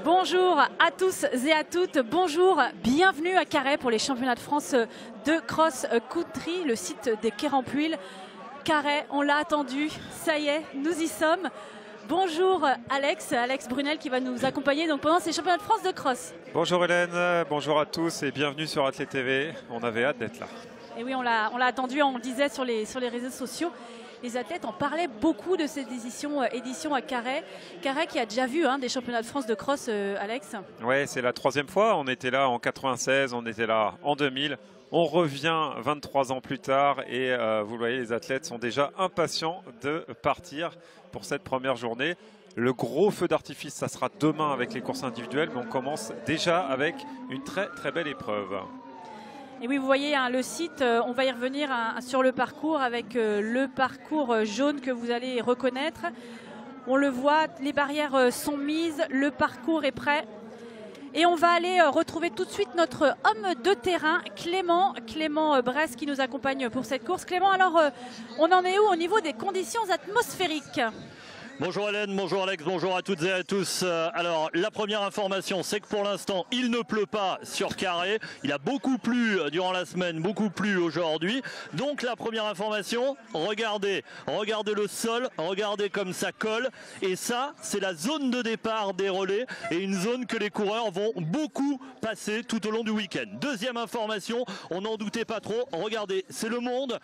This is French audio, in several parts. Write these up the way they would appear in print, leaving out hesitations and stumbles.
Bonjour à tous et à toutes, bonjour, bienvenue à Carhaix pour les championnats de France de cross-country, le site des Quais-Rempuil. Carhaix, on l'a attendu, ça y est, nous y sommes. Bonjour Alex Brunel qui va nous accompagner donc pendant ces championnats de France de cross. Bonjour Hélène, bonjour à tous et bienvenue sur Athlète TV, on avait hâte d'être là. Et oui, on l'a attendu, on le disait sur les réseaux sociaux. Les athlètes en parlaient beaucoup de cette édition à Carhaix. Carhaix qui a déjà vu des championnats de France de cross, Alex. Oui, c'est la troisième fois. On était là en 96, on était là en 2000. On revient 23 ans plus tard et vous le voyez, les athlètes sont déjà impatients de partir pour cette première journée. Le gros feu d'artifice, ça sera demain avec les courses individuelles, mais on commence déjà avec une très très belle épreuve. Et oui, vous voyez le site, on va y revenir sur le parcours avec le parcours jaune que vous allez reconnaître. On le voit, les barrières sont mises, le parcours est prêt. Et on va aller retrouver tout de suite notre homme de terrain, Clément Bresse qui nous accompagne pour cette course. Clément, alors on en est où au niveau des conditions atmosphériques ? Bonjour Hélène, bonjour Alex, bonjour à toutes et à tous. Alors la première information, c'est que pour l'instant il ne pleut pas sur Carhaix. Il a beaucoup plu durant la semaine, beaucoup plu aujourd'hui. Donc la première information, regardez le sol, regardez comme ça colle. Et ça, c'est la zone de départ des relais et une zone que les coureurs vont beaucoup passer tout au long du week-end. Deuxième information, on n'en doutait pas trop. Regardez, c'est le monde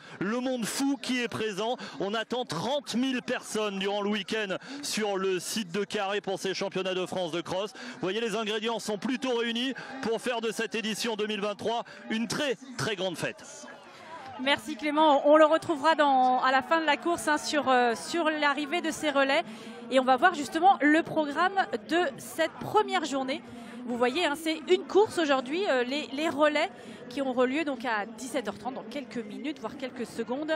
fou qui est présent. On attend 30 000 personnes durant le week-end sur le site de Carhaix pour ces championnats de France de cross. Vous voyez, les ingrédients sont plutôt réunis pour faire de cette édition 2023 une très très grande fête. Merci Clément, on le retrouvera à la fin de la course sur l'arrivée de ces relais et on va voir justement le programme de cette première journée. Vous voyez, c'est une course aujourd'hui, les relais qui auront lieu donc à 17h30 dans quelques minutes, voire quelques secondes.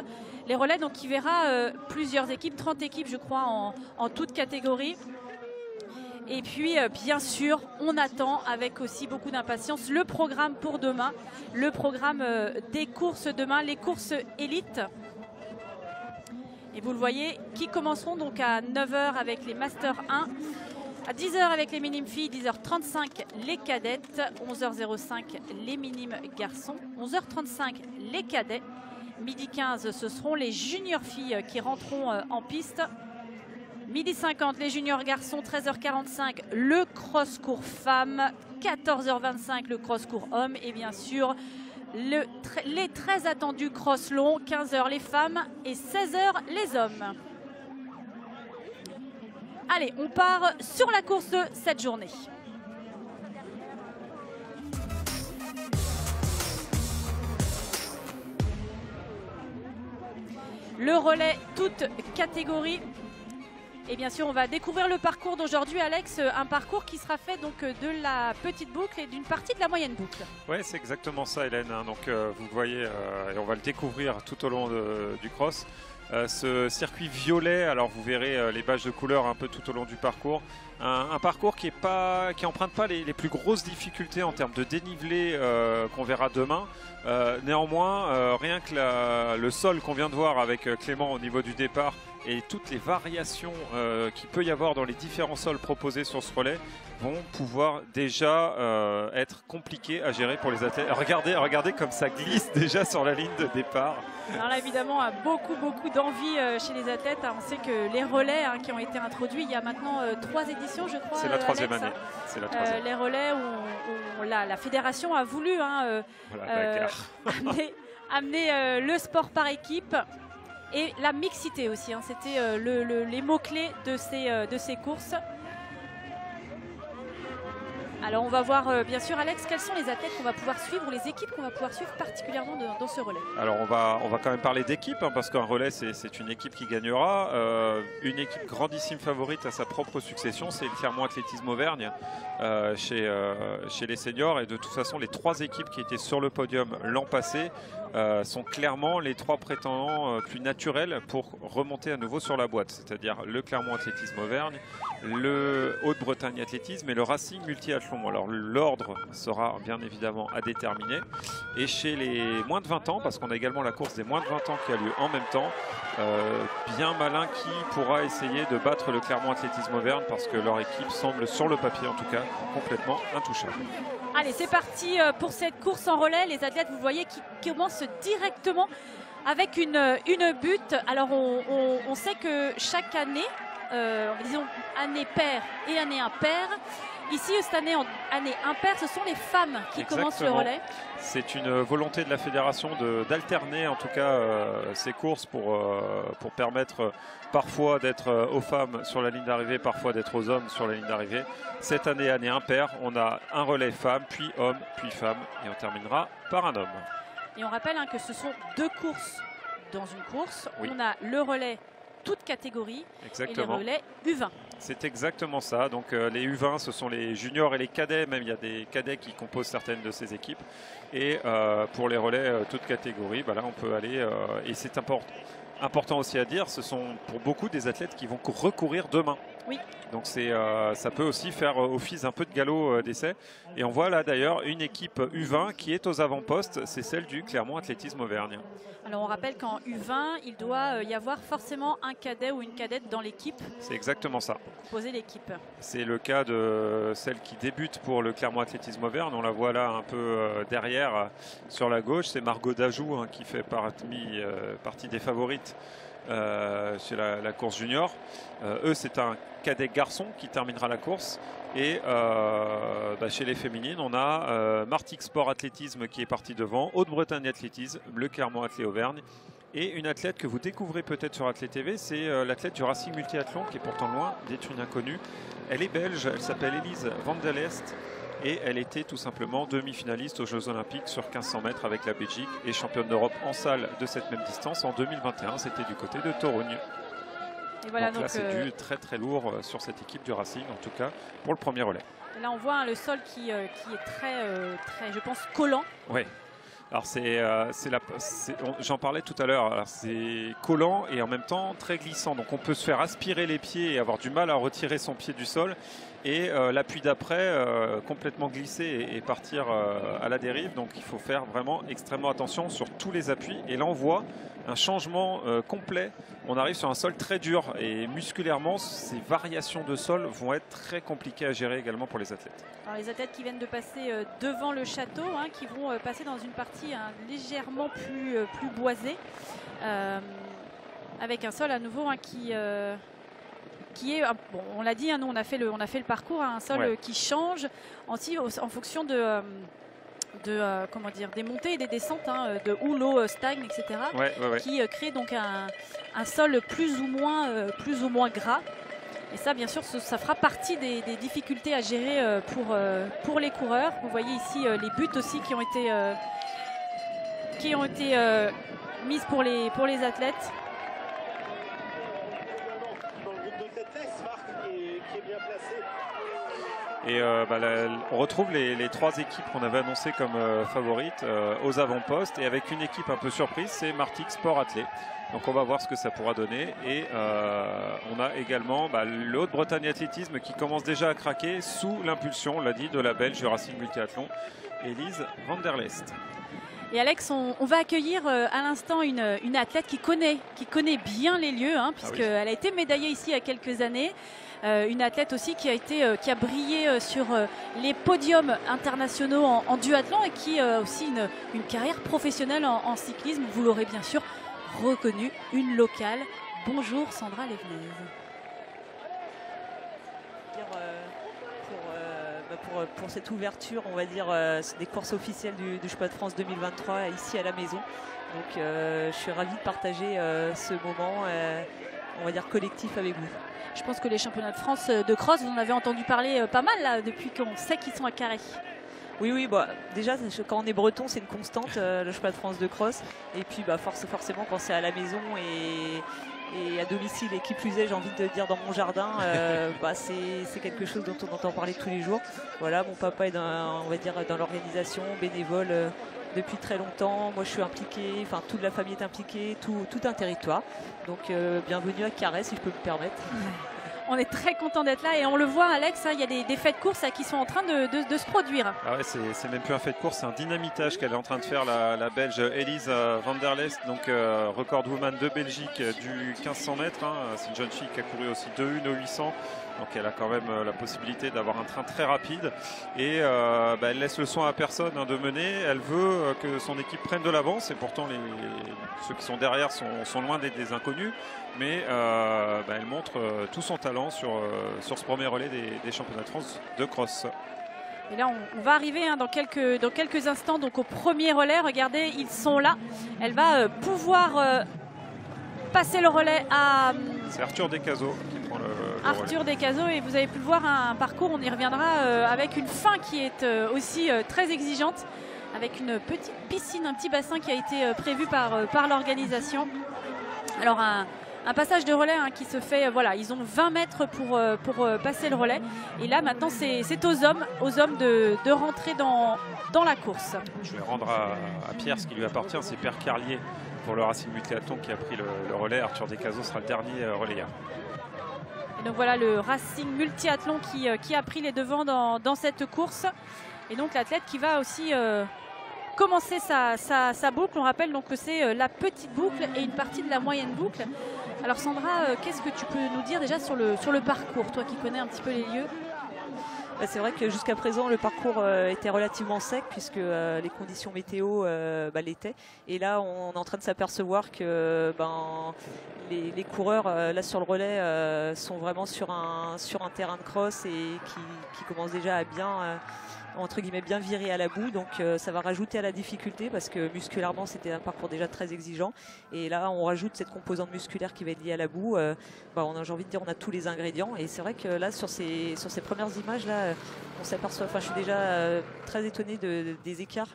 Les relais donc qui verra plusieurs équipes, 30 équipes je crois en toute catégorie. Et puis bien sûr, on attend avec aussi beaucoup d'impatience le programme pour demain, le programme des courses demain, les courses élites. Et vous le voyez, qui commenceront donc à 9h avec les Master 1. À 10h avec les minimes filles, 10h35 les cadettes, 11h05 les minimes garçons, 11h35 les cadets, midi 15 ce seront les juniors filles qui rentreront en piste, midi 50 les juniors garçons, 13h45 le cross-court femmes, 14h25 le cross-court hommes et bien sûr les très attendus cross long, 15h les femmes et 16h les hommes. Allez, on part sur la course de cette journée. Le relais, toute catégorie. Et bien sûr, on va découvrir le parcours d'aujourd'hui, Alex. Un parcours qui sera fait donc de la petite boucle et d'une partie de la moyenne boucle. Oui, c'est exactement ça, Hélène. Donc vous le voyez, et on va le découvrir tout au long du cross. Ce circuit violet, alors vous verrez les badges de couleur un peu tout au long du parcours. Un parcours qui emprunte pas les plus grosses difficultés en termes de dénivelé qu'on verra demain. Néanmoins, rien que le sol qu'on vient de voir avec Clément au niveau du départ et toutes les variations qu'il peut y avoir dans les différents sols proposés sur ce relais vont pouvoir déjà être compliqués à gérer pour les athlètes. Regardez comme ça glisse déjà sur la ligne de départ. Alors là, évidemment, beaucoup d'envie chez les athlètes. On sait que les relais qui ont été introduits il y a maintenant 3 éditions, je crois. C'est la troisième année. Les relais où la fédération a voulu amener le sport par équipe. Et la mixité aussi, c'était les mots-clés de ces courses. Alors on va voir bien sûr Alex, quels sont les athlètes qu'on va pouvoir suivre ou les équipes qu'on va pouvoir suivre particulièrement dans ce relais. Alors on va quand même parler d'équipe parce qu'un relais c'est une équipe qui gagnera. Une équipe grandissime favorite à sa propre succession, c'est le Clermont Athlétisme Auvergne chez les seniors. Et de toute façon les 3 équipes qui étaient sur le podium l'an passé sont clairement les 3 prétendants plus naturels pour remonter à nouveau sur la boîte, c'est-à-dire le Clermont Athlétisme Auvergne, le Haute-Bretagne Athlétisme et le Racing Multiathlon. Alors l'ordre sera bien évidemment à déterminer, et chez les moins de 20 ans, parce qu'on a également la course des moins de 20 ans qui a lieu en même temps, bien malin qui pourra essayer de battre le Clermont Athlétisme Auvergne, parce que leur équipe semble sur le papier en tout cas complètement intouchable. Allez, c'est parti pour cette course en relais. Les athlètes, vous voyez, qui commencent directement avec une butte. Alors on sait que chaque année, disons année paire et année impaire, ici cette année en année impaire, ce sont les femmes qui commencent le relais. C'est une volonté de la fédération d'alterner en tout cas ces courses pour permettre parfois d'être aux femmes sur la ligne d'arrivée, parfois d'être aux hommes sur la ligne d'arrivée. Cette année, année impaire, on a un relais femme, puis homme, puis femme, et on terminera par un homme. Et on rappelle que ce sont 2 courses dans une course. Oui. On a le relais toute catégorie et les relais U20. C'est exactement ça. Donc les U20, ce sont les juniors et les cadets. Même il y a des cadets qui composent certaines de ces équipes. Et pour les relais toute catégorie, bah là on peut aller. Et c'est important aussi à dire, ce sont pour beaucoup des athlètes qui vont recourir demain. Oui. Donc ça peut aussi faire office un peu de galop d'essai. Et on voit là d'ailleurs une équipe U20 qui est aux avant-postes, c'est celle du Clermont Athlétisme Auvergne. Alors on rappelle qu'en U20, il doit y avoir forcément un cadet ou une cadette dans l'équipe. C'est exactement ça. Poser l'équipe. C'est le cas de celle qui débute pour le Clermont Athlétisme Auvergne. On la voit là un peu derrière sur la gauche. C'est Margot Dajou qui fait partie des favorites chez la course junior. Eux, c'est un cadet garçon qui terminera la course. Et chez les féminines, on a Martix Sport Athlétisme qui est parti devant, Haute-Bretagne Athlétisme, le Clermont Athlé Auvergne. Et une athlète que vous découvrez peut-être sur Athlé TV, c'est l'athlète du Racing Multiathlon qui est pourtant loin d'être une inconnue. Elle est belge, elle s'appelle Elise Van der Leest et elle était tout simplement demi-finaliste aux Jeux Olympiques sur 1500 mètres avec la Belgique et championne d'Europe en salle de cette même distance en 2021. C'était du côté de Torogne. Et voilà, donc là, c'est du très très lourd sur cette équipe du Racing, en tout cas pour le premier relais. Là, on voit le sol qui est très, je pense, collant. Oui. Alors j'en parlais tout à l'heure, c'est collant et en même temps très glissant. Donc on peut se faire aspirer les pieds et avoir du mal à retirer son pied du sol. Et l'appui d'après complètement glisser et partir à la dérive. Donc il faut faire vraiment extrêmement attention sur tous les appuis. Et là on voit un changement complet. On arrive sur un sol très dur et musculairement ces variations de sol vont être très compliquées à gérer également pour les athlètes. Alors les athlètes qui viennent de passer devant le château, qui vont passer dans une partie légèrement plus boisée, avec un sol à nouveau qui est, bon, on l'a dit, nous on a fait le parcours, un sol qui change en fonction comment dire, des montées et des descentes, de où l'eau stagne, etc. Qui crée donc un sol plus ou moins gras. Et ça, bien sûr, ça fera partie des difficultés à gérer pour les coureurs. Vous voyez ici les buts aussi qui ont été mises pour les athlètes. Et on retrouve les 3 équipes qu'on avait annoncées comme favorites aux avant-postes et avec une équipe un peu surprise, c'est Martix Sport Athlé. Donc on va voir ce que ça pourra donner. Et on a également le Haute-Bretagne Athlétisme qui commence déjà à craquer sous l'impulsion, on l'a dit, de la Belge du Racing Multiathlon, Elise Van der Leest. Et Alex, on va accueillir à l'instant une athlète qui connaît bien les lieux, puisqu'elle a été médaillée ici il y a quelques années. Une athlète aussi qui a brillé sur les podiums internationaux en duathlon et qui a aussi une carrière professionnelle en cyclisme. Vous l'aurez bien sûr reconnue, une locale. Bonjour Sandra Lévenez. Pour cette ouverture, on va dire, des courses officielles du Championnat de France 2023 ici à la maison. Donc je suis ravie de partager ce moment, on va dire, collectif avec vous. Je pense que les championnats de France de cross, vous en avez entendu parler pas mal là, depuis qu'on sait qu'ils sont à Carré. Oui, déjà quand on est breton, c'est une constante, le championnat de France de cross. Et puis forcément quand c'est à la maison et à domicile, et qui plus est, j'ai envie de dire dans mon jardin, c'est quelque chose dont on entend parler tous les jours. Voilà, mon papa est on va dire dans l'organisation, bénévole depuis très longtemps. Moi, je suis impliquée, enfin, toute la famille est impliquée, tout un territoire. Donc, bienvenue à Carhaix, si je peux me permettre. On est très content d'être là et on le voit, Alex, hein, il y a des faits de course qui sont en train de se produire. Ah ouais, c'est même plus un fait de course, c'est un dynamitage qu'elle est en train de faire la Belge Elise van der Leest, donc record woman de Belgique du 1500 mètres. Hein. C'est une jeune fille qui a couru aussi 2-1 au 800. Donc elle a quand même la possibilité d'avoir un train très rapide et elle laisse le soin à personne de mener. Elle veut que son équipe prenne de l'avance et pourtant ceux qui sont derrière sont loin d'être des inconnus. Mais elle montre tout son talent sur ce premier relais des championnats de France de cross. Et là, on va arriver dans quelques instants donc au premier relais. Regardez, ils sont là. Elle va pouvoir passer le relais à... C'est Arthur Descazaux qui prend le Arthur Descazaux, et vous avez pu le voir, un parcours, on y reviendra, avec une fin qui est aussi très exigeante, avec une petite piscine, un petit bassin qui a été prévu par l'organisation. Alors un passage de relais qui se fait, voilà, ils ont 20 mètres pour passer le relais. Et là maintenant c'est aux hommes de rentrer dans la course. Je vais rendre à Pierre ce qui lui appartient, c'est Pierre Carlier pour le Racing Multiathlon qui a pris le relais. Arthur Descazaux sera le dernier relayeur. Et donc voilà le Racing Multiathlon qui a pris les devants dans cette course. Et donc l'athlète qui va aussi commencer sa boucle. On rappelle donc que c'est la petite boucle et une partie de la moyenne boucle. Alors Sandra, qu'est-ce que tu peux nous dire déjà sur le parcours, toi qui connais un petit peu les lieux? C'est vrai que jusqu'à présent le parcours était relativement sec puisque les conditions météo l'étaient. Et là on est en train de s'apercevoir que les coureurs là sur le relais sont vraiment sur un terrain de cross et qui commencent déjà à bien entre guillemets bien virer à la boue, donc ça va rajouter à la difficulté parce que musculairement c'était un parcours déjà très exigeant et là on rajoute cette composante musculaire qui va être liée à la boue. J'ai envie de dire on a tous les ingrédients et c'est vrai que là sur ces premières images là on s'aperçoit, je suis déjà très étonnée des écarts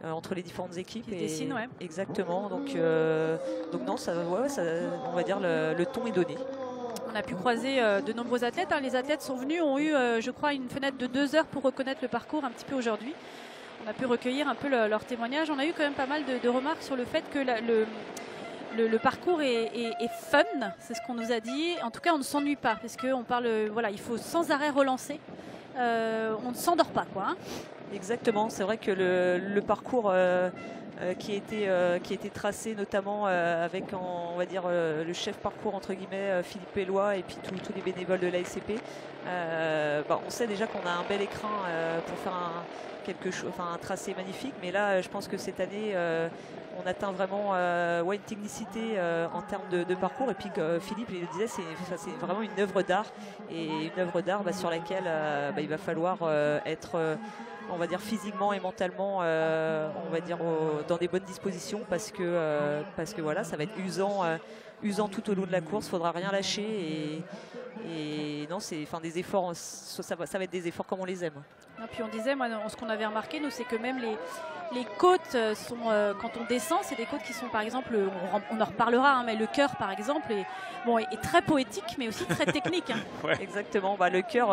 entre les différentes équipes. Qui dessinent, ouais. Exactement, donc non, on va dire le ton est donné. On a pu croiser de nombreux athlètes. Les athlètes sont venus, ont eu, je crois, une fenêtre de 2 heures pour reconnaître le parcours un petit peu aujourd'hui. On a pu recueillir un peu leur témoignage. On a eu quand même pas mal de remarques sur le fait que le parcours est fun. C'est ce qu'on nous a dit. En tout cas, on ne s'ennuie pas parce qu'on parle, il faut sans arrêt relancer. On ne s'endort pas, quoi. Exactement. C'est vrai que le parcours qui a été tracé notamment avec on va dire le chef parcours entre guillemets Philippe Elloy et puis tous les bénévoles de l'ASCP. On sait déjà qu'on a un bel écrin pour faire un tracé magnifique, mais là je pense que cette année on atteint vraiment une technicité en termes de parcours, et puis Philippe il le disait, c'est vraiment une œuvre d'art, et une œuvre d'art sur laquelle il va falloir être on va dire physiquement et mentalement on va dire dans des bonnes dispositions parce que voilà, ça va être usant tout au long de la course, faudra rien lâcher et non, c'est des efforts, ça va être des efforts comme on les aime. Et puis on disait, ce qu'on avait remarqué nous, c'est que même les côtes sont, quand on descend, c'est des côtes qui sont par exemple, on en reparlera, mais le cœur par exemple est très poétique mais aussi très technique. Ouais. Exactement, le cœur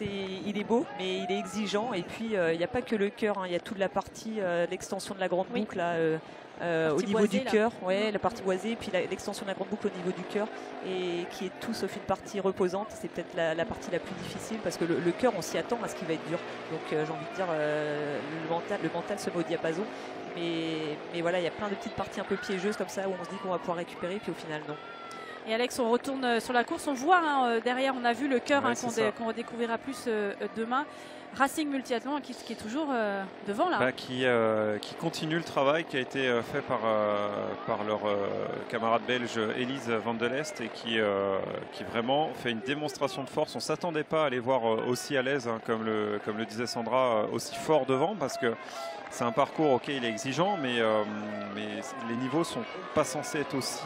il est beau mais il est exigeant, et puis il n'y a pas que le cœur, il y a toute la partie, l'extension de la grande boucle là, au niveau du cœur, la partie boisée, puis l'extension de la grande boucle au niveau du cœur, et qui est tout sauf une partie reposante. C'est peut-être la partie la plus difficile parce que le cœur, on s'y attend à ce qu'il va être dur, donc j'ai envie de dire le mental se met au diapason, mais voilà, il y a plein de petites parties un peu piégeuses comme ça où on se dit qu'on va pouvoir récupérer, puis au final non. Et Alex, on retourne sur la course, on voit derrière, on a vu le cœur qu'on redécouvrira plus demain. Racing Multiathlon qui est toujours devant là. Qui continue le travail qui a été fait par leur camarade belge Elise van der Leest, et qui vraiment fait une démonstration de force. On ne s'attendait pas à les voir aussi à l'aise, comme le disait Sandra, aussi fort devant, parce que c'est un parcours, ok, il est exigeant, mais les niveaux sont pas censés être aussi,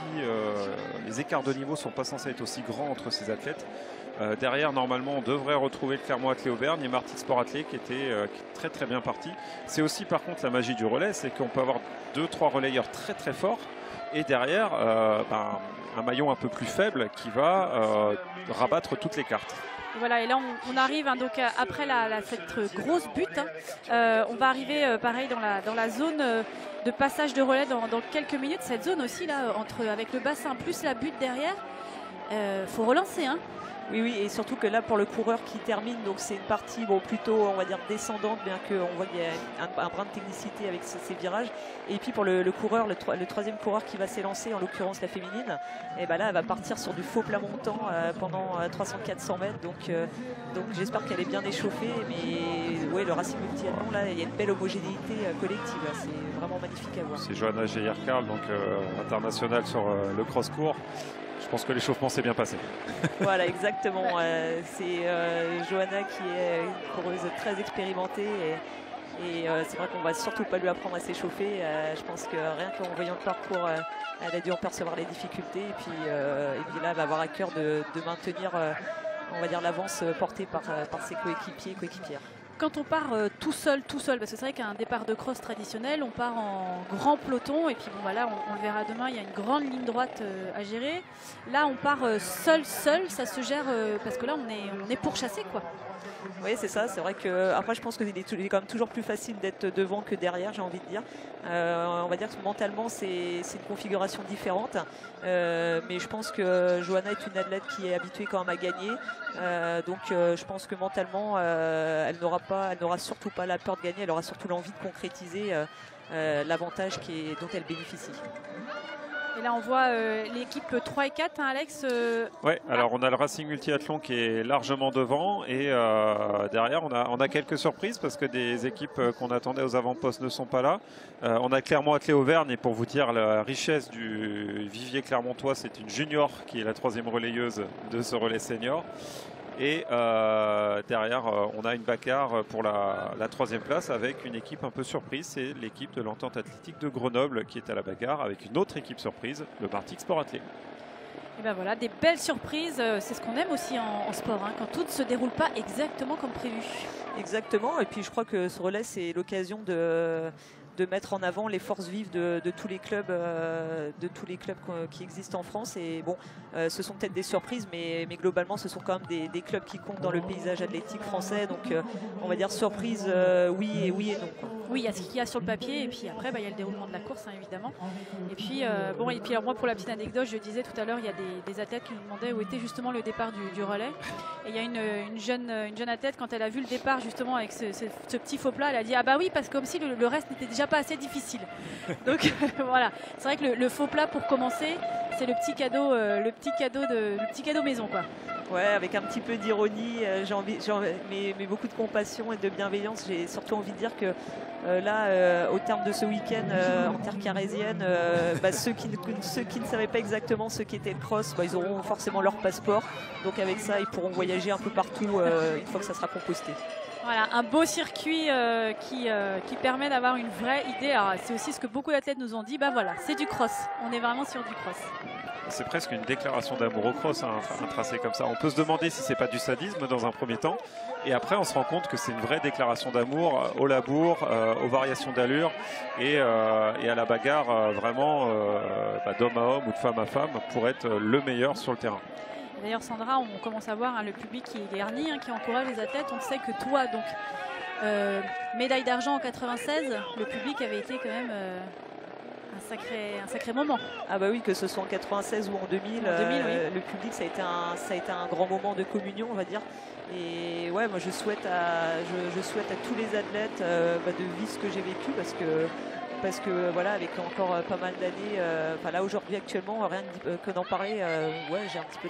les écarts de niveau sont pas censés être aussi grands entre ces athlètes. Derrière, normalement, on devrait retrouver le Clermont Athlé Auvergne et Martin Sport Athlé qui était très très bien parti. C'est aussi par contre la magie du relais, c'est qu'on peut avoir 2-3 relayeurs très très forts, et derrière un maillon un peu plus faible qui va rabattre toutes les cartes. Et voilà, et là on arrive hein, donc après cette grosse butte, hein, on va arriver pareil dans la zone de passage de relais dans quelques minutes. Cette zone aussi là, avec le bassin plus la butte derrière, faut relancer. Hein. Oui, et surtout que là, pour le coureur qui termine, donc c'est une partie plutôt, on va dire, descendante, bien qu'on voit qu'il y a un brin de technicité avec ces virages. Et puis pour le coureur, le troisième coureur qui va s'élancer, en l'occurrence la féminine, et ben là, elle va partir sur du faux plat montant pendant 300-400 mètres. Donc j'espère qu'elle est bien échauffée. Mais ouais, le Racing Multiathlon, là, il y a une belle homogénéité collective. C'est vraiment magnifique à voir. C'est Johanna Geyer-Karl, donc internationale sur le cross-court. Je pense que l'échauffement s'est bien passé. Voilà, exactement. C'est Johanna qui est une coureuse très expérimentée et c'est vrai qu'on va surtout pas lui apprendre à s'échauffer. Je pense que rien qu'en voyant le parcours, elle a dû en percevoir les difficultés et puis là, elle va avoir à cœur de maintenir, on va dire, l'avance portée par ses coéquipiers et coéquipières. Quand on part tout seul, parce que c'est vrai qu'un départ de cross traditionnel, on part en grand peloton et puis bon voilà, on le verra demain, il y a une grande ligne droite à gérer. Là on part seul, ça se gère parce que là on est pourchassé quoi. Oui, c'est ça. C'est vrai que après, je pense qu'il est quand même toujours plus facile d'être devant que derrière, j'ai envie de dire. On va dire que mentalement, c'est une configuration différente. Mais je pense que Johanna est une athlète qui est habituée quand même à gagner. Donc, je pense que mentalement, elle n'aura surtout pas la peur de gagner. Elle aura surtout l'envie de concrétiser l'avantage dont elle bénéficie. Et là, on voit l'équipe 3 et 4, hein, Alex. Oui, alors on a le Racing Multiathlon qui est largement devant et derrière, on a quelques surprises parce que des équipes qu'on attendait aux avant-postes ne sont pas là. On a Clermont-Attelé-Auvergne et pour vous dire la richesse du vivier clermontois, c'est une junior qui est la 3e relayeuse de ce relais senior. Et derrière, on a une bagarre pour la 3e place avec une équipe un peu surprise. C'est l'équipe de l'Entente Athlétique de Grenoble qui est à la bagarre avec une autre équipe surprise, le Martix Sport Athlé. Et ben voilà, des belles surprises. C'est ce qu'on aime aussi en sport, hein, quand tout ne se déroule pas exactement comme prévu. Exactement. Et puis je crois que ce relais, c'est l'occasion de mettre en avant les forces vives de tous les clubs, qui existent en France. Et bon, ce sont peut-être des surprises, mais globalement, ce sont quand même des clubs qui comptent dans le paysage athlétique français. Donc, on va dire surprise, oui et non. Quoi. Oui, il y a ce qu'il y a sur le papier, et puis après, il y a le déroulement de la course, hein, évidemment. Et puis, alors moi, pour la petite anecdote, je disais tout à l'heure, il y a des athlètes qui nous demandaient où était justement le départ du relais. Et il y a une jeune athlète, quand elle a vu le départ justement avec ce petit faux plat, elle a dit ah bah oui, parce que comme si le reste n'était déjà pas assez difficile. Donc voilà, c'est vrai que le faux plat pour commencer, c'est le petit cadeau maison quoi. Ouais, avec un petit peu d'ironie, mais beaucoup de compassion et de bienveillance. J'ai surtout envie de dire que là, au terme de ce week-end en terre carrésienne, ceux qui ne savaient pas exactement ce qu'était le cross, ils auront forcément leur passeport. Donc avec ça, ils pourront voyager un peu partout une fois que ça sera composté. Voilà, un beau circuit qui permet d'avoir une vraie idée. Alors, c'est aussi ce que beaucoup d'athlètes nous ont dit. Bah voilà, c'est du cross. On est vraiment sur du cross. C'est presque une déclaration d'amour au cross, hein, un tracé comme ça. On peut se demander si c'est pas du sadisme dans un premier temps. Et après, on se rend compte que c'est une vraie déclaration d'amour au labour, aux variations d'allure et à la bagarre vraiment d'homme à homme ou de femme à femme pour être le meilleur sur le terrain. D'ailleurs, Sandra, on commence à voir le public qui est garni, qui encourage les athlètes. On sait que toi, donc, médaille d'argent en 96, le public avait été quand même un sacré moment. Ah bah oui, que ce soit en 96 ou en 2000, oui. Le public, ça a été un grand moment de communion, on va dire. Et ouais, moi je souhaite à tous les athlètes de vivre ce que j'ai vécu parce que voilà, avec encore pas mal d'années, là aujourd'hui actuellement, rien que d'en parler, j'ai un petit peu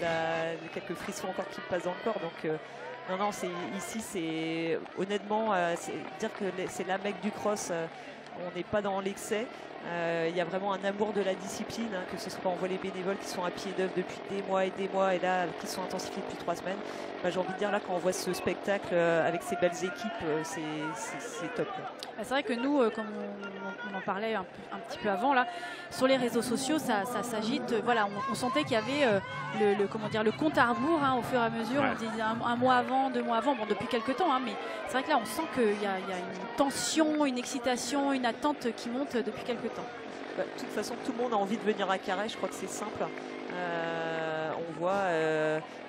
quelques frissons encore qui me passent dans le corps. Donc non, c'est honnêtement, dire que c'est la mecque du cross. On n'est pas dans l'excès. Il y a vraiment un amour de la discipline, hein, que ce soit on voit les bénévoles qui sont à pied d'œuvre depuis des mois et là qui sont intensifiés depuis 3 semaines. J'ai envie de dire là quand on voit ce spectacle avec ces belles équipes, c'est top. C'est vrai que nous, comme on en parlait un petit peu avant là, sur les réseaux sociaux, ça s'agite. Voilà, on sentait qu'il y avait le compte à rebours, hein, au fur et à mesure. Ouais. On disait un mois avant, 2 mois avant, depuis quelques temps, hein, mais c'est vrai que là on sent qu'il y a une tension, une excitation, une attente qui monte depuis quelques temps. De toute façon, tout le monde a envie de venir à Carhaix, je crois que c'est simple. on voit,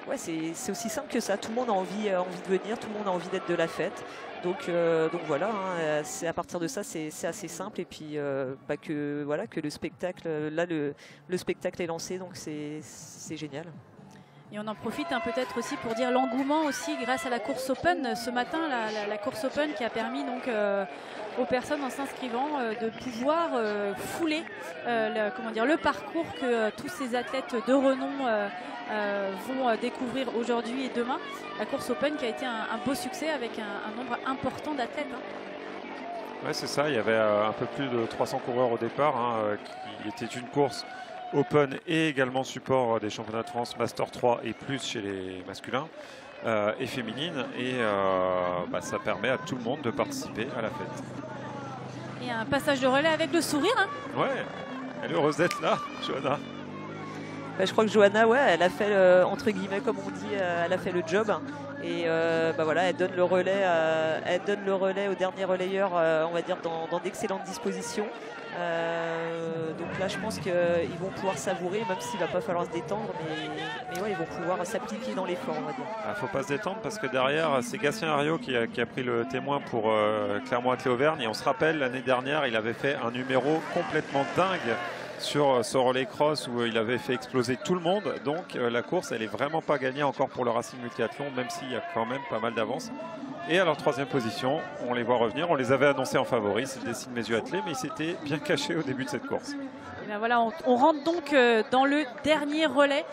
ouais, c'est aussi simple que ça. Tout le monde a envie de venir, tout le monde a envie d'être de la fête. Donc voilà, hein, c'est à partir de ça, c'est assez simple. Et puis que le spectacle, là le spectacle est lancé, donc c'est génial. Et on en profite peut-être aussi pour dire l'engouement aussi grâce à la course Open ce matin, la course Open qui a permis donc aux personnes en s'inscrivant de pouvoir fouler le parcours que tous ces athlètes de renom vont découvrir aujourd'hui et demain. La course Open qui a été un beau succès avec un nombre important d'athlètes. Ouais, c'est ça, il y avait un peu plus de 300 coureurs au départ, qui était une course Open et également support des championnats de France Master 3 et plus chez les masculins et féminines. Et ça permet à tout le monde de participer à la fête. Et un passage de relais avec le sourire. Ouais, elle est heureuse d'être là, Johanna. Je crois que Johanna, ouais, elle a fait, entre guillemets, comme on dit, elle a fait le job. Et voilà, elle donne le relais au dernier relayeur, on va dire, dans d'excellentes dispositions. Donc là, je pense qu'ils vont pouvoir savourer, même s'il ne va pas falloir se détendre, mais ouais, ils vont pouvoir s'appliquer dans l'effort, on va dire. Il ne faut pas se détendre parce que derrière, c'est Gatien Hariot qui a pris le témoin pour Clermont Athlé-Auvergne. Et on se rappelle, l'année dernière, il avait fait un numéro complètement dingue sur ce relais cross où il avait fait exploser tout le monde. Donc la course, elle n'est vraiment pas gagnée encore pour le Racing Multiathlon, même s'il y a quand même pas mal d'avance. Et à leur troisième position, on les voit revenir. On les avait annoncés en favoris, c'est le Dessine mes yeux attelés, mais ils s'étaient bien cachés au début de cette course. Et bien voilà, on rentre donc dans le dernier relais.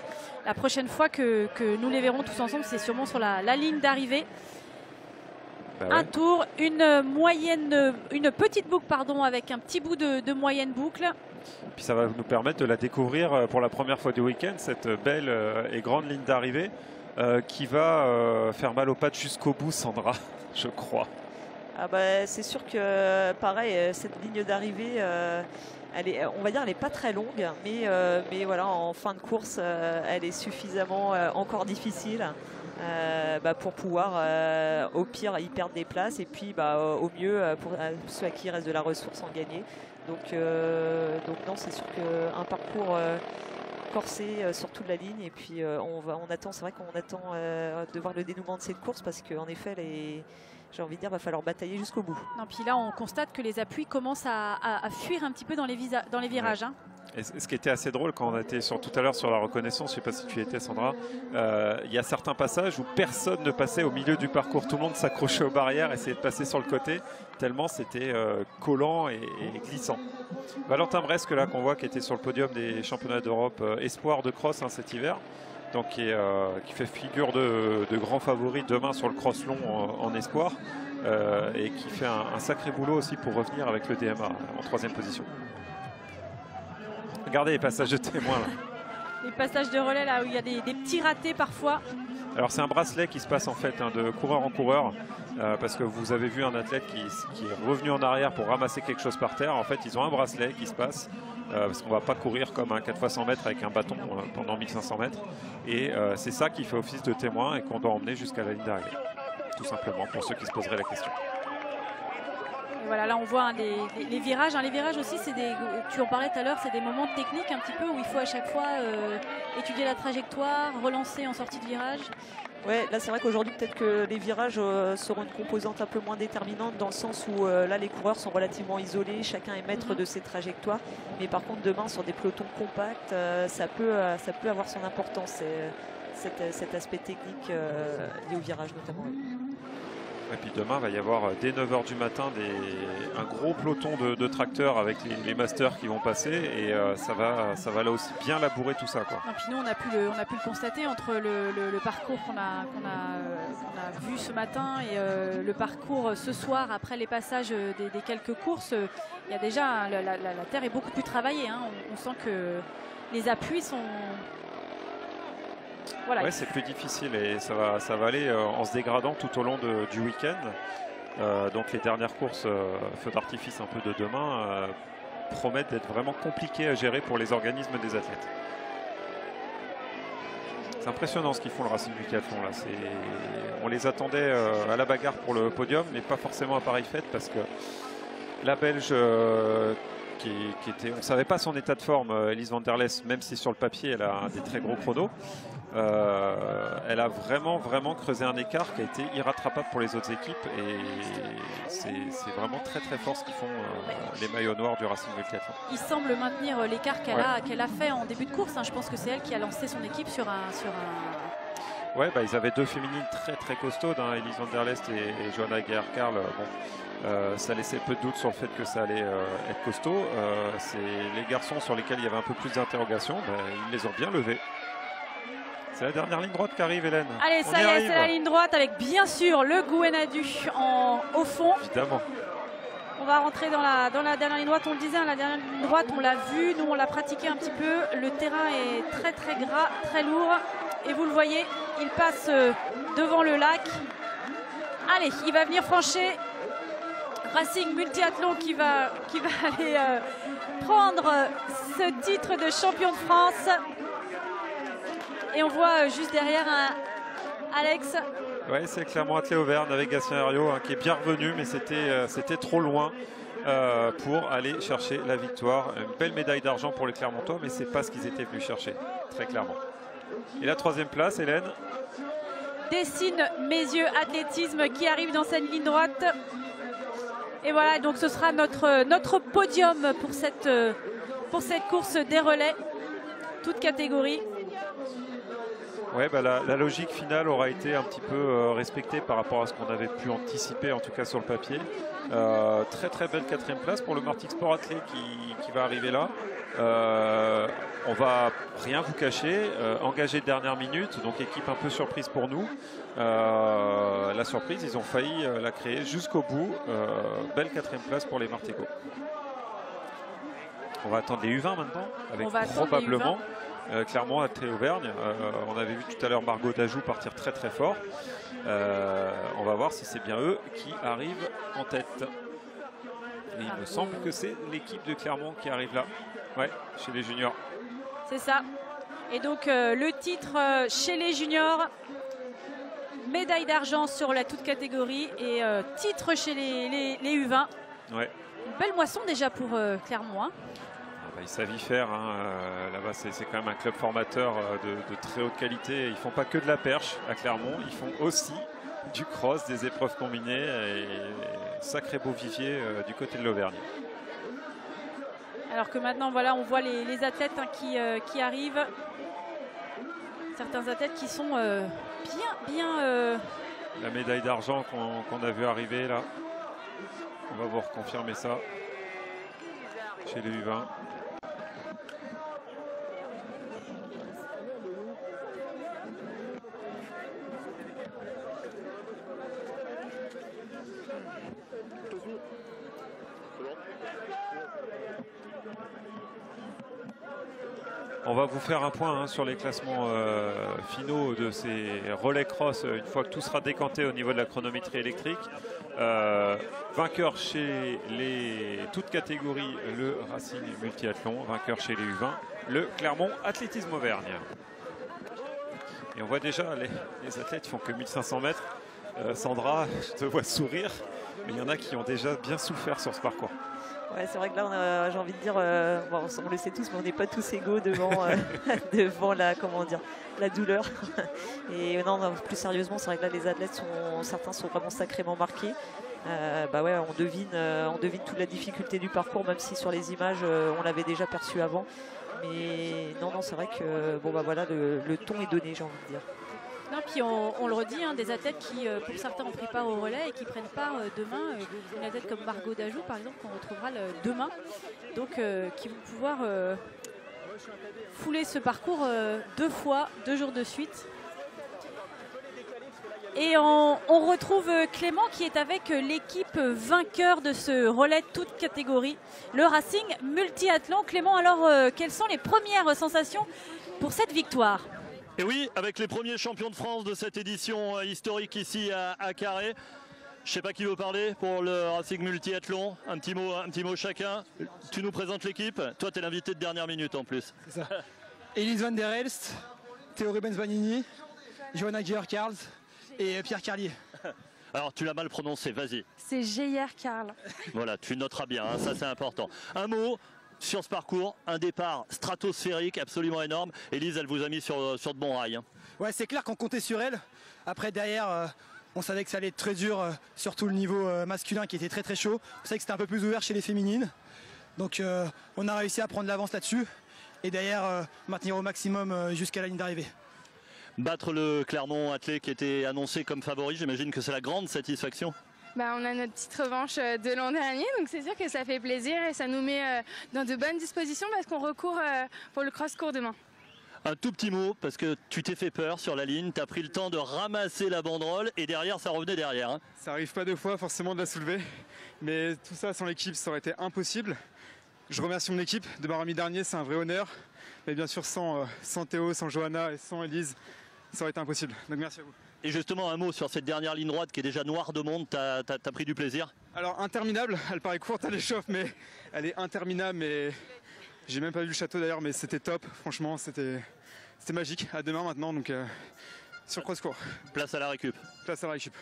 La prochaine fois que nous les verrons tous ensemble, c'est sûrement sur la ligne d'arrivée. Un tour, une petite boucle avec un petit bout de moyenne boucle. Et puis ça va nous permettre de la découvrir pour la première fois du week-end, cette belle et grande ligne d'arrivée qui va faire mal aux pattes jusqu'au bout, Sandra, je crois. Ah bah, c'est sûr que pareil, cette ligne d'arrivée, on va dire, elle n'est pas très longue, mais voilà, en fin de course, elle est suffisamment encore difficile. Pour pouvoir au pire y perdre des places et puis au mieux pour ceux à qui il reste de la ressource en gagner. Donc non, c'est sûr qu'un parcours corsé sur toute la ligne et puis on attend, c'est vrai qu'on attend de voir le dénouement de cette course parce qu'en effet j'ai envie de dire, va falloir batailler jusqu'au bout. Non, puis là, on constate que les appuis commencent à fuir un petit peu dans les virages. Ouais. Et ce qui était assez drôle quand on était tout à l'heure sur la reconnaissance, je ne sais pas si tu y étais, Sandra, il y a certains passages où personne ne passait au milieu du parcours. Tout le monde s'accrochait aux barrières, essayait de passer sur le côté, tellement c'était collant et glissant. Valentin Bresque, là, qu'on voit, qui était sur le podium des championnats d'Europe espoir de cross cet hiver, donc qui fait figure de grand favori demain sur le cross long en espoir, et qui fait un sacré boulot aussi pour revenir avec le DMA en troisième position. Regardez les passages de témoins là. Les passages de relais là où il y a des petits ratés parfois. Alors c'est un bracelet qui se passe en fait de coureur en coureur parce que vous avez vu un athlète qui est revenu en arrière pour ramasser quelque chose par terre. En fait ils ont un bracelet qui se passe parce qu'on ne va pas courir comme un 4 x 100 mètres avec un bâton pendant 1500 mètres. Et c'est ça qui fait office de témoin et qu'on doit emmener jusqu'à la ligne d'arrivée. Tout simplement pour ceux qui se poseraient la question. Voilà, là on voit les virages. Les virages aussi, tu en parlais tout à l'heure, c'est des moments techniques un petit peu où il faut à chaque fois étudier la trajectoire, relancer en sortie de virage. Ouais, là c'est vrai qu'aujourd'hui peut-être que les virages seront une composante un peu moins déterminante dans le sens où là les coureurs sont relativement isolés, chacun est maître de ses trajectoires. Mais par contre demain sur des pelotons compacts, ça peut avoir son importance, cet aspect technique lié au virage notamment. Et puis demain, il va y avoir dès 9 h du matin un gros peloton de tracteurs avec les masters qui vont passer et ça va là aussi bien labourer tout ça, quoi. Et puis nous, on a pu le constater entre le parcours qu'on a vu ce matin et le parcours ce soir après les passages des quelques courses. Il y a déjà, la terre est beaucoup plus travaillée. On sent que les appuis sont... Voilà. Ouais, c'est plus difficile et ça va aller en se dégradant tout au long du week-end. Donc les dernières courses feu d'artifice un peu de demain promettent d'être vraiment compliquées à gérer pour les organismes des athlètes. C'est impressionnant ce qu'ils font le Racing Multiathlon là. On les attendait à la bagarre pour le podium, mais pas forcément à pareille fête parce que la Belge on ne savait pas son état de forme, Elise van der Leest, même si sur le papier elle a des très gros chronos. Elle a vraiment creusé un écart qui a été irrattrapable pour les autres équipes et c'est vraiment très fort ce qu'ils font les maillots noirs du Racing Multiathlon. Il semble maintenir l'écart qu'elle a fait en début de course. Je pense que c'est elle qui a lancé son équipe sur un... Ouais, ils avaient deux féminines très costaudes, hein, Elise van der Leest et Johanna Geher-Karl. Ça laissait peu de doute sur le fait que ça allait être costaud. C'est les garçons sur lesquels il y avait un peu plus d'interrogations, ils les ont bien levés. C'est la dernière ligne droite qui arrive, Hélène. Allez, ça y est, c'est la ligne droite avec bien sûr le Gouenadu au fond. Évidemment. On va rentrer dans la dernière ligne droite. On le disait, la dernière ligne droite, on l'a vu, nous on l'a pratiqué un petit peu. Le terrain est très gras, très lourd. Et vous le voyez, il passe devant le lac. Allez, il va venir franchir Racing Multiathlon qui va aller prendre ce titre de champion de France. Et on voit juste derrière Alex. Oui, c'est Clermont Athlé-Auvergne avec Gatien Herriot qui est bien revenu, mais c'était trop loin pour aller chercher la victoire. Une belle médaille d'argent pour les Clermontois, mais c'est pas ce qu'ils étaient venus chercher, très clairement. Et la troisième place, Hélène. Dessine Messieurs Athlétisme qui arrive dans cette ligne droite. Et voilà, donc ce sera notre podium pour cette course des relais, toute catégorie. Ouais, la logique finale aura été un petit peu respectée par rapport à ce qu'on avait pu anticiper, en tout cas sur le papier. Très belle quatrième place pour le Martix Sport Athlé qui va arriver là. On va rien vous cacher, engagé de dernière minute, donc équipe un peu surprise pour nous. La surprise, ils ont failli la créer jusqu'au bout. Belle quatrième place pour les Martigaux. On va attendre les U20 maintenant, avec probablement Clermont Athlé-Auvergne. On avait vu tout à l'heure Margot Dajou partir très fort. On va voir si c'est bien eux qui arrivent en tête. Et il me semble que c'est l'équipe de Clermont qui arrive là. Ouais, chez les juniors. C'est ça. Et donc le titre chez les juniors, médaille d'argent sur la toute catégorie et titre chez les U20. Ouais. Une belle moisson déjà pour Clermont. Ils savent y faire. Là-bas, c'est quand même un club formateur de très haute qualité. Ils font pas que de la perche à Clermont. Ils font aussi du cross, des épreuves combinées et sacré beau vivier du côté de l'Auvergne. Alors que maintenant, voilà, on voit les athlètes qui arrivent. Certains athlètes qui sont bien. La médaille d'argent qu'on a vu arriver là. On va vous reconfirmer ça chez les U20. On va vous faire un point sur les classements finaux de ces relais cross une fois que tout sera décanté au niveau de la chronométrie électrique. Vainqueur chez toutes catégories, le Racing Multiathlon. Vainqueur chez les U20, le Clermont Athlétisme Auvergne. Et on voit déjà les athlètes qui font que 1500 mètres. Sandra, je te vois sourire, mais il y en a qui ont déjà bien souffert sur ce parcours. Ouais, c'est vrai que là, j'ai envie de dire, bon, on le sait tous, mais on n'est pas tous égaux devant la douleur. Et non, plus sérieusement, c'est vrai que là, les athlètes certains sont vraiment sacrément marqués. Ouais, on devine toute la difficulté du parcours, même si sur les images, on l'avait déjà perçu avant. Mais non, c'est vrai que voilà, le ton est donné, j'ai envie de dire. Non, puis on le redit, des athlètes qui, pour certains, ont pris part au relais et qui prennent part demain. Une athlète comme Margot Dajou, par exemple, qu'on retrouvera demain. Donc, qui vont pouvoir fouler ce parcours 2 jours de suite. Et on retrouve Clément qui est avec l'équipe vainqueur de ce relais toute catégorie, le Racing Multiathlon. Clément, alors, quelles sont les premières sensations pour cette victoire ? Et oui, avec les premiers champions de France de cette édition historique ici à Carré. Je ne sais pas qui veut parler pour le Racing Multiathlon. Un petit mot chacun. Tu nous présentes l'équipe. Toi, tu es l'invité de dernière minute en plus. C'est ça. Elise van der Leest, Théo Rubens Vanini, Johanna Geher-Karl et Pierre Carlier. Alors tu l'as mal prononcé, vas-y. C'est Geyer Karl. Voilà, tu noteras bien, hein, ça c'est important. Un mot sur ce parcours, un départ stratosphérique absolument énorme. Élise, elle vous a mis sur de bons rails. Hein. Ouais, c'est clair qu'on comptait sur elle. Après, derrière, on savait que ça allait être très dur, surtout le niveau masculin qui était très très chaud. On savait que c'était un peu plus ouvert chez les féminines. Donc on a réussi à prendre l'avance là-dessus. Et derrière, maintenir au maximum jusqu'à la ligne d'arrivée. Battre le Clermont Athlé qui était annoncé comme favori, j'imagine que c'est la grande satisfaction. Bah, on a notre petite revanche de l'an dernier, donc c'est sûr que ça fait plaisir et ça nous met dans de bonnes dispositions parce qu'on recourt pour le cross-court demain. Un tout petit mot, parce que tu t'es fait peur sur la ligne, tu as pris le temps de ramasser la banderole et derrière ça revenait derrière. Hein. Ça arrive pas deux fois forcément de la soulever, mais tout ça sans l'équipe ça aurait été impossible. Je remercie mon équipe de m'avoir mis dernier, c'est un vrai honneur, mais bien sûr sans Théo, sans Johanna et sans Élise, ça aurait été impossible, donc merci à vous. Et justement un mot sur cette dernière ligne droite qui est déjà noire de monde, t'as pris du plaisir? Alors interminable, elle paraît courte à l'échauffe mais elle est interminable, mais j'ai même pas vu le château d'ailleurs, mais c'était top, franchement c'était magique. À demain maintenant, donc sur cross-court. Place à la récup. Place à la récup.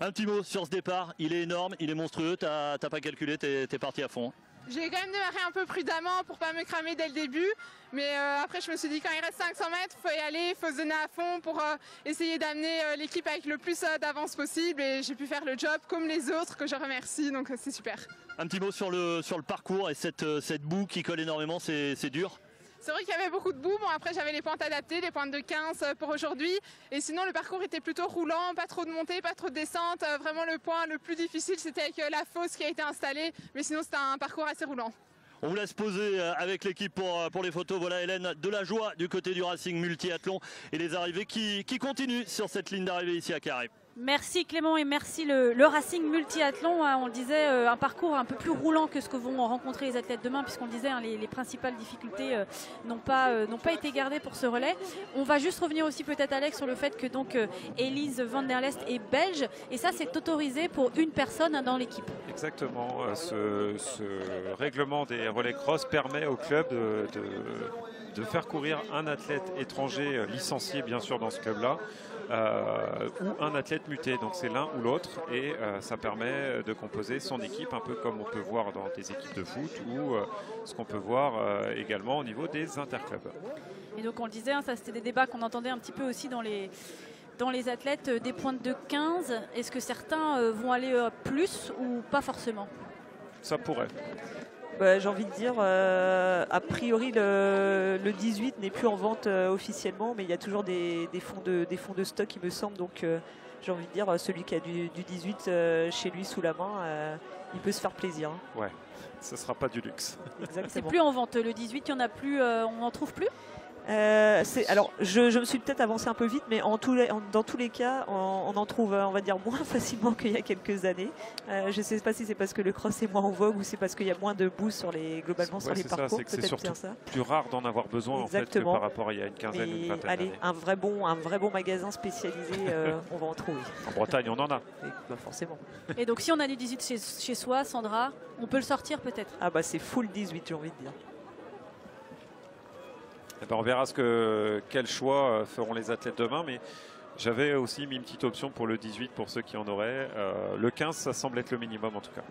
Un petit mot sur ce départ, il est énorme, il est monstrueux, t'as pas calculé, t'es parti à fond. J'ai quand même démarré un peu prudemment pour pas me cramer dès le début, mais après je me suis dit quand il reste 500 mètres, il faut y aller, il faut se donner à fond pour essayer d'amener l'équipe avec le plus d'avance possible et j'ai pu faire le job comme les autres que je remercie, donc c'est super. Un petit mot sur le parcours et cette boue qui colle énormément, c'est dur. C'est vrai qu'il y avait beaucoup de boue, bon après j'avais les pentes adaptées, les pentes de 15 pour aujourd'hui et sinon le parcours était plutôt roulant, pas trop de montée, pas trop de descente, vraiment le point le plus difficile c'était avec la fosse qui a été installée, mais sinon c'était un parcours assez roulant. On vous laisse poser avec l'équipe pour les photos. Voilà Hélène, de la joie du côté du Racing Multiathlon et les arrivées qui continuent sur cette ligne d'arrivée ici à Carhaix. Merci Clément et merci le Racing Multiathlon. On le disait, un parcours un peu plus roulant que ce que vont rencontrer les athlètes demain, puisqu'on le disait, les principales difficultés n'ont pas été gardées pour ce relais. On va juste revenir aussi peut-être Alex sur le fait que donc Élise Van der Lest est belge et ça c'est autorisé pour une personne dans l'équipe. Exactement. Ce règlement des relais cross permet au club de faire courir un athlète étranger licencié bien sûr dans ce club-là. Ou un athlète muté, donc c'est l'un ou l'autre et ça permet de composer son équipe un peu comme on peut voir dans des équipes de foot ou ce qu'on peut voir également au niveau des interclubs. Et donc on le disait, ça c'était des débats qu'on entendait un petit peu aussi dans les athlètes, des pointes de 15, est-ce que certains vont aller plus ou pas forcément? Ça pourrait. Bah, j'ai envie de dire, a priori le 18 n'est plus en vente officiellement, mais il y a toujours des fonds de stock il me semble, donc j'ai envie de dire celui qui a du 18 chez lui sous la main, il peut se faire plaisir. Hein. Ouais, ce ne sera pas du luxe. C'est plus en vente, le 18 il n'y en a plus, on n'en trouve plus? Alors, je me suis peut-être avancé un peu vite, mais dans tous les cas, on en trouve, on va dire, moins facilement qu'il y a quelques années. Je ne sais pas si c'est parce que le cross est moins en vogue ou c'est parce qu'il y a moins de boue globalement sur les parcours. C'est surtout plus rare d'en avoir besoin en fait, que par rapport à il y a une quinzaine ou une vingtaine d'années. Un vrai bon magasin spécialisé, on va en trouver. En Bretagne, on en a. Forcément. Et donc, si on a du 18 chez soi, Sandra, on peut le sortir peut-être? Ah bah c'est full 18, j'ai envie de dire. Eh ben, on verra quel choix feront les athlètes demain, mais j'avais aussi mis une petite option pour le 18 pour ceux qui en auraient. Le 15, ça semble être le minimum en tout cas.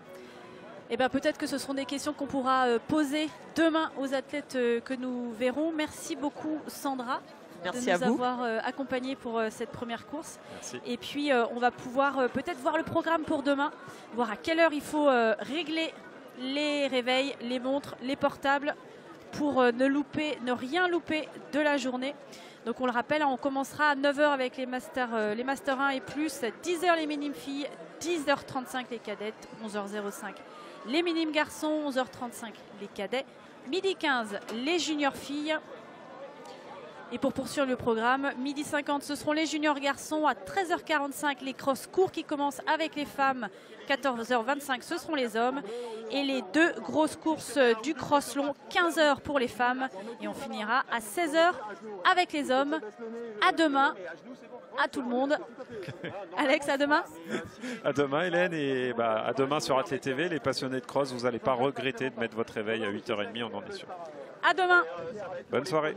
Eh ben, peut-être que ce seront des questions qu'on pourra poser demain aux athlètes que nous verrons. Merci beaucoup Sandra. Merci de nous à vous. avoir accompagnés pour cette première course. Merci. Et puis on va pouvoir peut-être voir le programme pour demain, voir à quelle heure il faut régler les réveils, les montres, les portables, pour ne rien louper de la journée. Donc on le rappelle, on commencera à 9h avec les Master 1 et plus, 10h les minimes filles, 10h35 les cadettes, 11h05 les minimes garçons, 11h35 les cadets, midi 15 les juniors filles. Et pour poursuivre le programme, midi 50 ce seront les juniors garçons, à 13h45 les cross courts qui commencent avec les femmes, 14h25 ce seront les hommes et les deux grosses courses du cross long, 15h pour les femmes et on finira à 16h avec les hommes. À demain à tout le monde. Alex, à demain. À demain Hélène et à demain sur Athlé TV, les passionnés de cross, vous n'allez pas regretter de mettre votre réveil à 8h30, on en est sûr. À demain. Bonne soirée.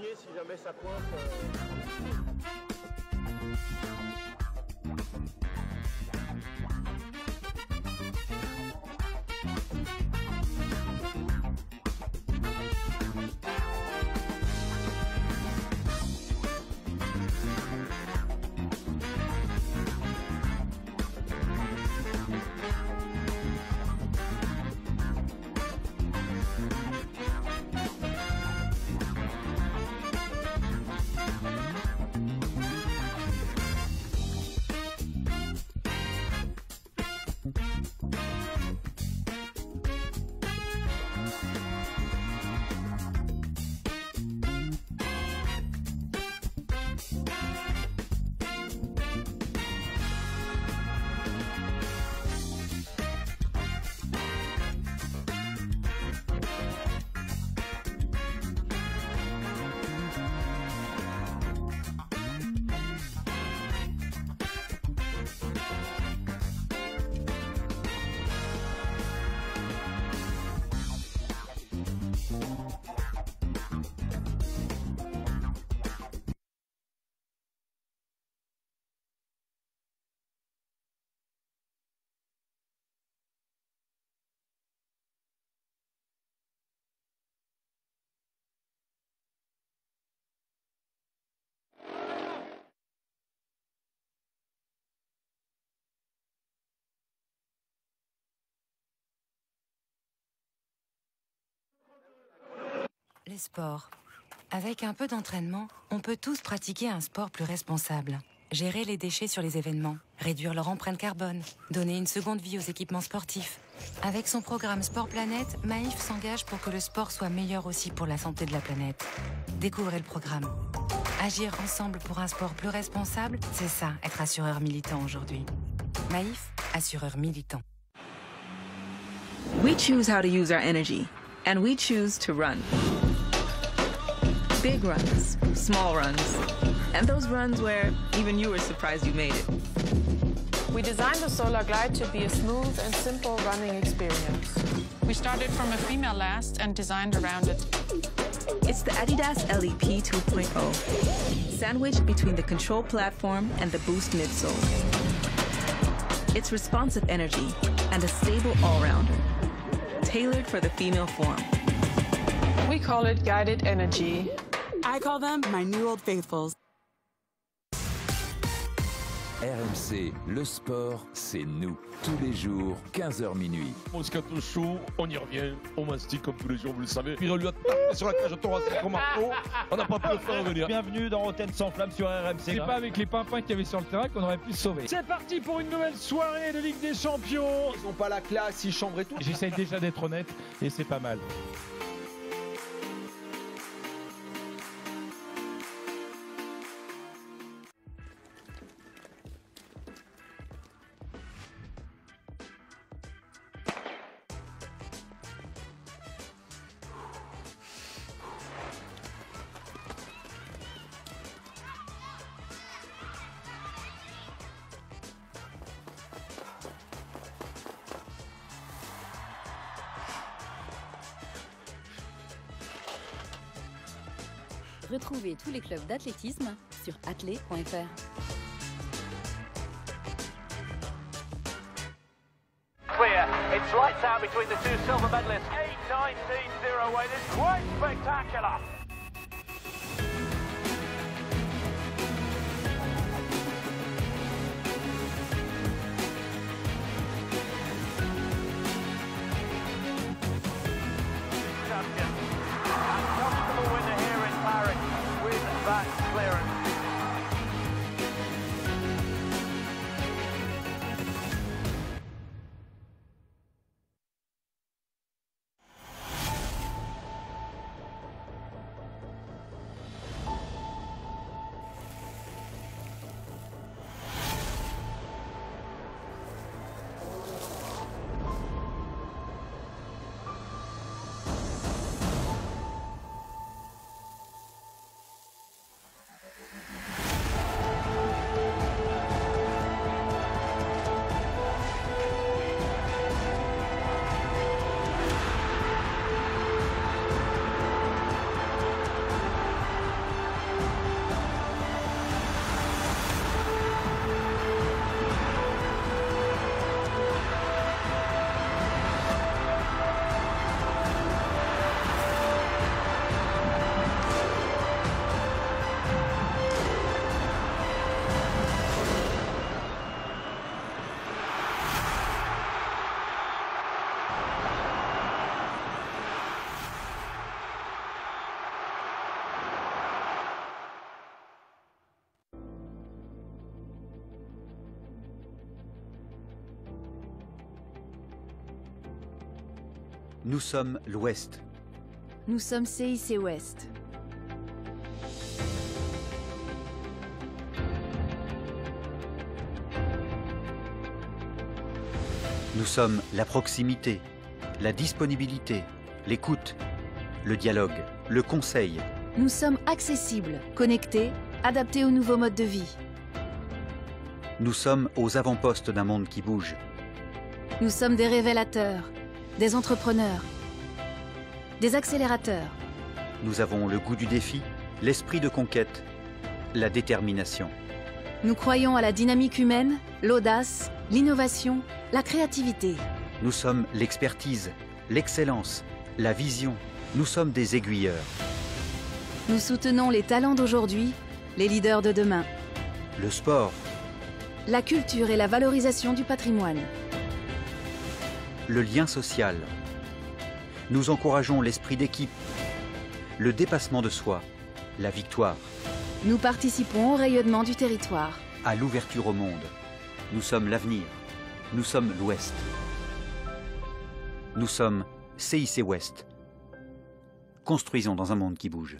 Les sports. Avec un peu d'entraînement, on peut tous pratiquer un sport plus responsable. Gérer les déchets sur les événements, réduire leur empreinte carbone, donner une seconde vie aux équipements sportifs. Avec son programme Sport Planète, Maïf s'engage pour que le sport soit meilleur aussi pour la santé de la planète. Découvrez le programme. Agir ensemble pour un sport plus responsable, c'est ça, être assureur militant aujourd'hui. Maïf, assureur militant. We choose how to use our energy, and we choose to run. Big runs, small runs, and those runs where even you were surprised you made it. We designed the Solar Glide to be a smooth and simple running experience. We started from a female last and designed around it. It's the Adidas LEP 2.0, sandwiched between the control platform and the Boost midsole. It's responsive energy and a stable all-rounder, tailored for the female form. We call it Guided Energy. I call them my new old faithfuls. RMC, le sport, c'est nous. Tous les jours, 15h minuit. Moscato chaud, on y revient, on mastique comme tous les jours, vous le savez. Puis on lui a tapé sur la cage thoracique au marteau, on n'a pas pu le faire revenir. Bienvenue dans Rotten sans flamme sur RMC. C'est pas avec les pimpins qu'il y avait sur le terrain qu'on aurait pu se sauver. C'est parti pour une nouvelle soirée de Ligue des Champions. Ils n'ont pas la classe, ils chambrent et tout. J'essaye déjà d'être honnête et c'est pas mal. Retrouvez tous les clubs d'athlétisme sur athlé.fr. Clear. It's lights out between the two silver medalists. 8:19.08. It's quite spectacular. Nous sommes l'Ouest. Nous sommes CIC Ouest. Nous sommes la proximité, la disponibilité, l'écoute, le dialogue, le conseil. Nous sommes accessibles, connectés, adaptés aux nouveaux modes de vie. Nous sommes aux avant-postes d'un monde qui bouge. Nous sommes des révélateurs, des entrepreneurs, des accélérateurs. Nous avons le goût du défi, l'esprit de conquête, la détermination. Nous croyons à la dynamique humaine, l'audace, l'innovation, la créativité. Nous sommes l'expertise, l'excellence, la vision. Nous sommes des aiguilleurs. Nous soutenons les talents d'aujourd'hui, les leaders de demain. Le sport. La culture et la valorisation du patrimoine. Le lien social. Nous encourageons l'esprit d'équipe, le dépassement de soi, la victoire. Nous participons au rayonnement du territoire. À l'ouverture au monde. Nous sommes l'avenir. Nous sommes l'Ouest. Nous sommes CIC Ouest. Construisons dans un monde qui bouge.